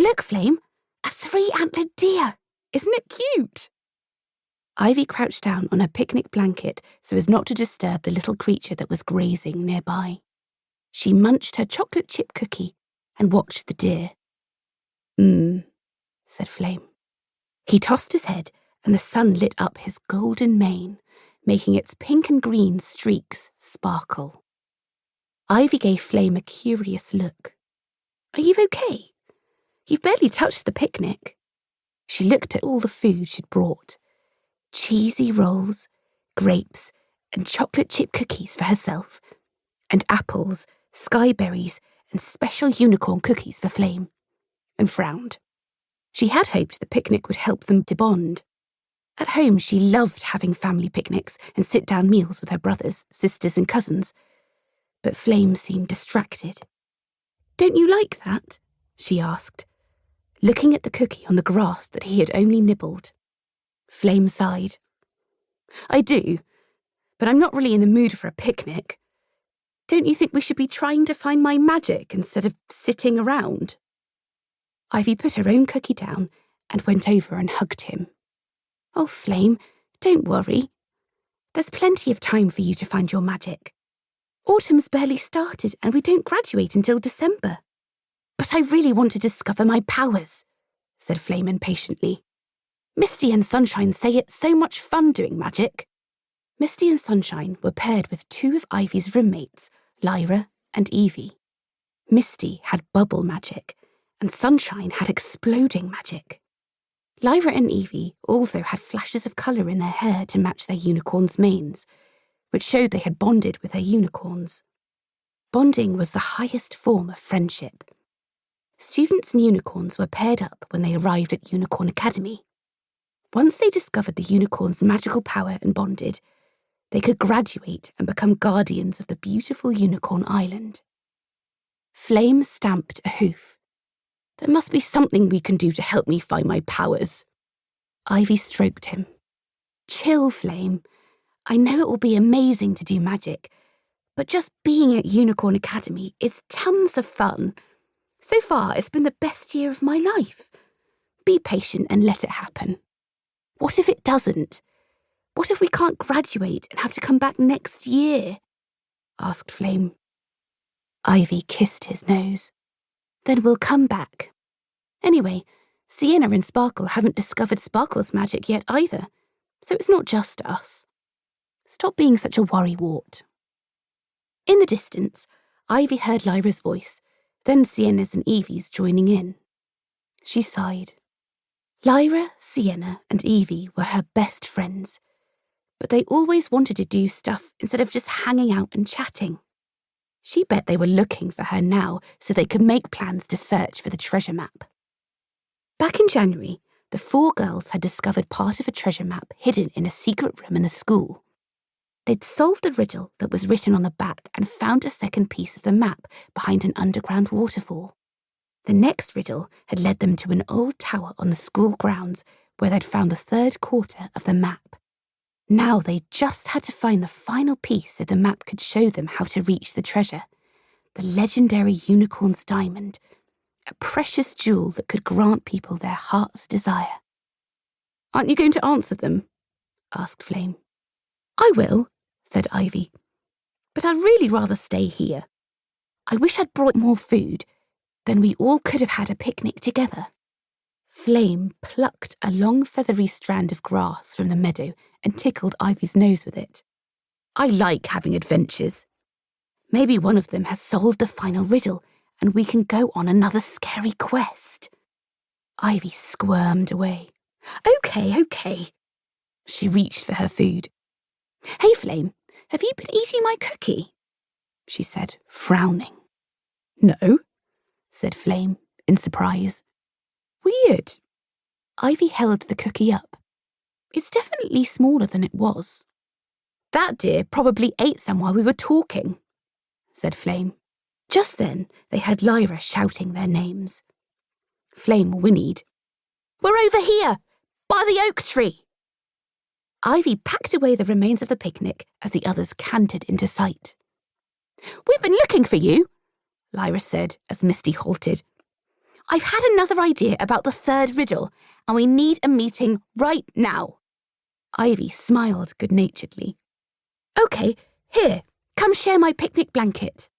Look, Flame, a 3-antlered deer. Isn't it cute? Ivy crouched down on her picnic blanket so as not to disturb the little creature that was grazing nearby. She munched her chocolate chip cookie and watched the deer. Said Flame. He tossed his head and the sun lit up his golden mane, making its pink and green streaks sparkle. Ivy gave Flame a curious look. Are you okay? You've barely touched the picnic. She looked at all the food she'd brought. Cheesy rolls, grapes, and chocolate chip cookies for herself, and apples, skyberries, and special unicorn cookies for Flame, and frowned. She had hoped the picnic would help them to bond. At home, she loved having family picnics and sit-down meals with her brothers, sisters, and cousins. But Flame seemed distracted. Don't you like that? She asked, looking at the cookie on the grass that he had only nibbled. Flame sighed. I do, but I'm not really in the mood for a picnic. Don't you think we should be trying to find my magic instead of sitting around? Ivy put her own cookie down and went over and hugged him. Oh, Flame, don't worry. There's plenty of time for you to find your magic. Autumn's barely started and we don't graduate until December. But I really want to discover my powers, said Flame impatiently. Misty and Sunshine say it's so much fun doing magic. Misty and Sunshine were paired with 2 of Ivy's roommates, Lyra and Evie. Misty had bubble magic, and Sunshine had exploding magic. Lyra and Evie also had flashes of colour in their hair to match their unicorns' manes, which showed they had bonded with their unicorns. Bonding was the highest form of friendship. Students and unicorns were paired up when they arrived at Unicorn Academy. Once they discovered the unicorn's magical power and bonded, they could graduate and become guardians of the beautiful Unicorn Island. Flame stamped a hoof. There must be something we can do to help me find my powers. Ivy stroked him. Chill, Flame. I know it will be amazing to do magic, but just being at Unicorn Academy is tons of fun. So far, it's been the best year of my life. Be patient and let it happen. What if it doesn't? What if we can't graduate and have to come back next year? Asked Flame. Ivy kissed his nose. Then we'll come back. Anyway, Sienna and Sparkle haven't discovered Sparkle's magic yet either, so it's not just us. Stop being such a worrywart. In the distance, Ivy heard Lyra's voice, then Sienna's and Evie's joining in. She sighed. Lyra, Sienna, and Evie were her best friends, but they always wanted to do stuff instead of just hanging out and chatting. She bet they were looking for her now so they could make plans to search for the treasure map. Back in January, the 4 girls had discovered part of a treasure map hidden in a secret room in the school. They'd solved the riddle that was written on the back and found a second piece of the map behind an underground waterfall. The next riddle had led them to an old tower on the school grounds where they'd found the 3rd quarter of the map. Now they just had to find the final piece so the map could show them how to reach the treasure, the legendary unicorn's diamond, a precious jewel that could grant people their heart's desire. Aren't you going to answer them? Asked Flame. I will, said Ivy, but I'd really rather stay here. I wish I'd brought more food, then we all could have had a picnic together. Flame plucked a long feathery strand of grass from the meadow and tickled Ivy's nose with it. I like having adventures. Maybe one of them has solved the final riddle and we can go on another scary quest. Ivy squirmed away. Okay. She reached for her food. Hey, Flame, have you been eating my cookie? She said, frowning. No, said Flame, in surprise. Weird. Ivy held the cookie up. It's definitely smaller than it was. That deer probably ate some while we were talking, said Flame. Just then, they heard Lyra shouting their names. Flame whinnied. We're over here, by the oak tree. Ivy packed away the remains of the picnic as the others cantered into sight. We've been looking for you, Lyra said as Misty halted. I've had another idea about the third riddle, and we need a meeting right now. Ivy smiled good-naturedly. OK, here, come share my picnic blanket.